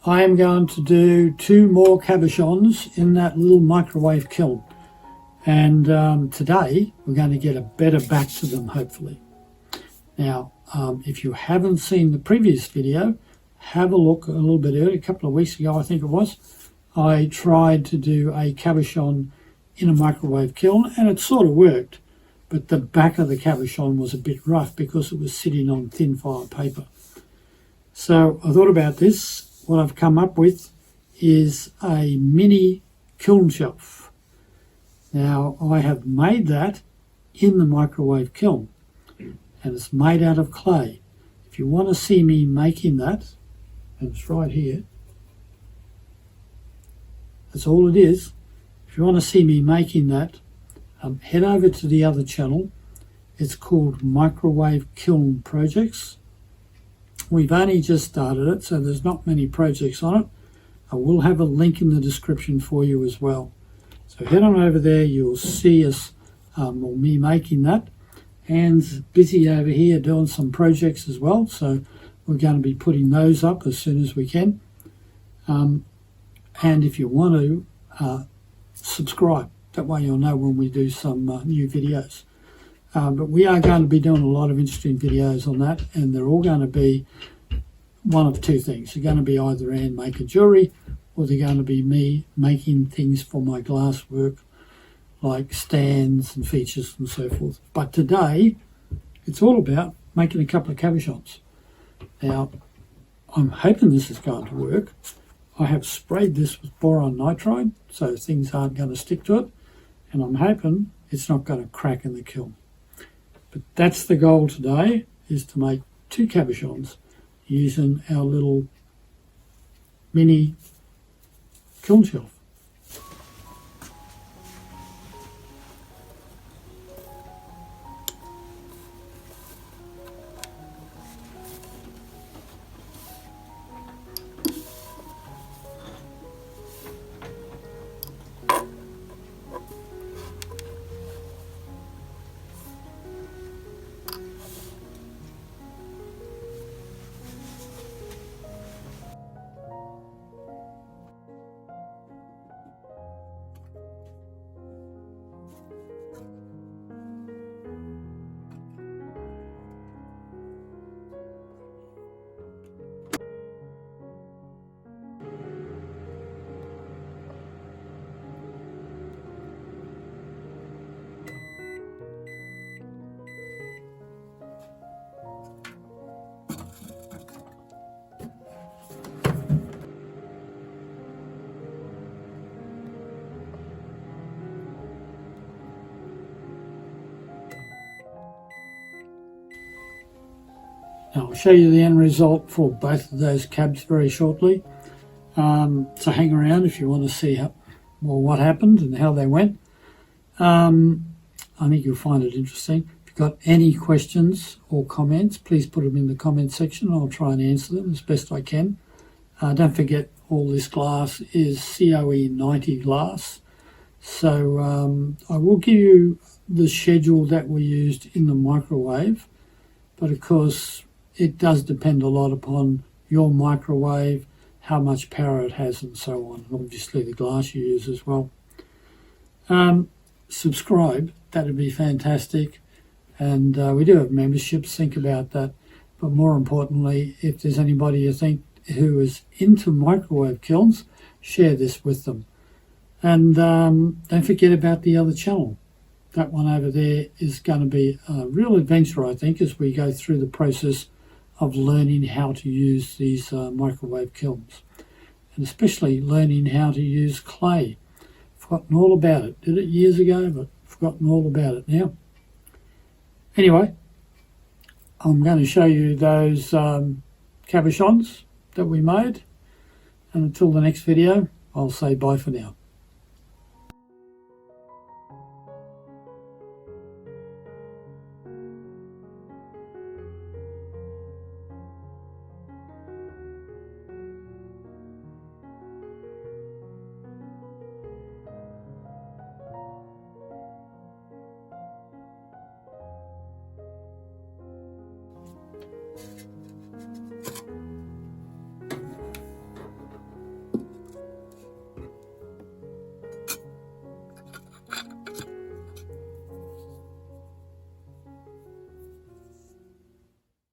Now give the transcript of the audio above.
I am going to do 2 more cabochons in that little microwave kiln, and today we're going to get a better back to them, hopefully. Now, if you haven't seen the previous video, have a look. A little bit early, a couple of weeks ago I think it was, I tried to do a cabochon in a microwave kiln and it sort of worked, but the back of the cabochon was a bit rough because it was sitting on thin file paper. So I thought about this. What I've come up with is a mini kiln shelf. Now I have made that in the microwave kiln and it's made out of clay. If you want to see me making that, and it's right here, that's all it is. If you want to see me making that, head over to the other channel. It's called Microwave Kiln Projects. We've only just started it, so there's not many projects on it. I will have a link in the description for you as well. So head on over there, you'll see us, or me making that. Anne's busy over here doing some projects as well, so we're going to be putting those up as soon as we can. And if you want to, subscribe. That way you'll know when we do some new videos. But we are going to be doing a lot of interesting videos on that, and they're all going to be one of 2 things. They're going to be either Anne making jewellery, or they're going to be me making things for my glass work, like stands and features and so forth. But today, it's all about making a couple of cabochons. Now, I'm hoping this is going to work. I have sprayed this with boron nitride, so things aren't going to stick to it, and I'm hoping it's not going to crack in the kiln. But that's the goal today, is to make 2 cabochons using our little mini kiln shelf. Now I'll show you the end result for both of those cabs very shortly. So hang around if you want to see what happened and how they went. I think you'll find it interesting. If you've got any questions or comments, please put them in the comment section. I'll try and answer them as best I can. Don't forget, all this glass is COE 90 glass. So I will give you the schedule that we used in the microwave, but of course it does depend a lot upon your microwave, how much power it has and so on, and obviously the glass you use as well. Subscribe, that would be fantastic, and we do have memberships, think about that. But more importantly, if there's anybody you think who is into microwave kilns, share this with them. And don't forget about the other channel. That one over there is going to be a real adventure, I think, as we go through the process of learning how to use these microwave kilns, and especially learning how to use clay. Forgotten all about it. Did it years ago, but forgotten all about it now. Anyway, I'm going to show you those cabochons that we made, and until the next video, I'll say bye for now.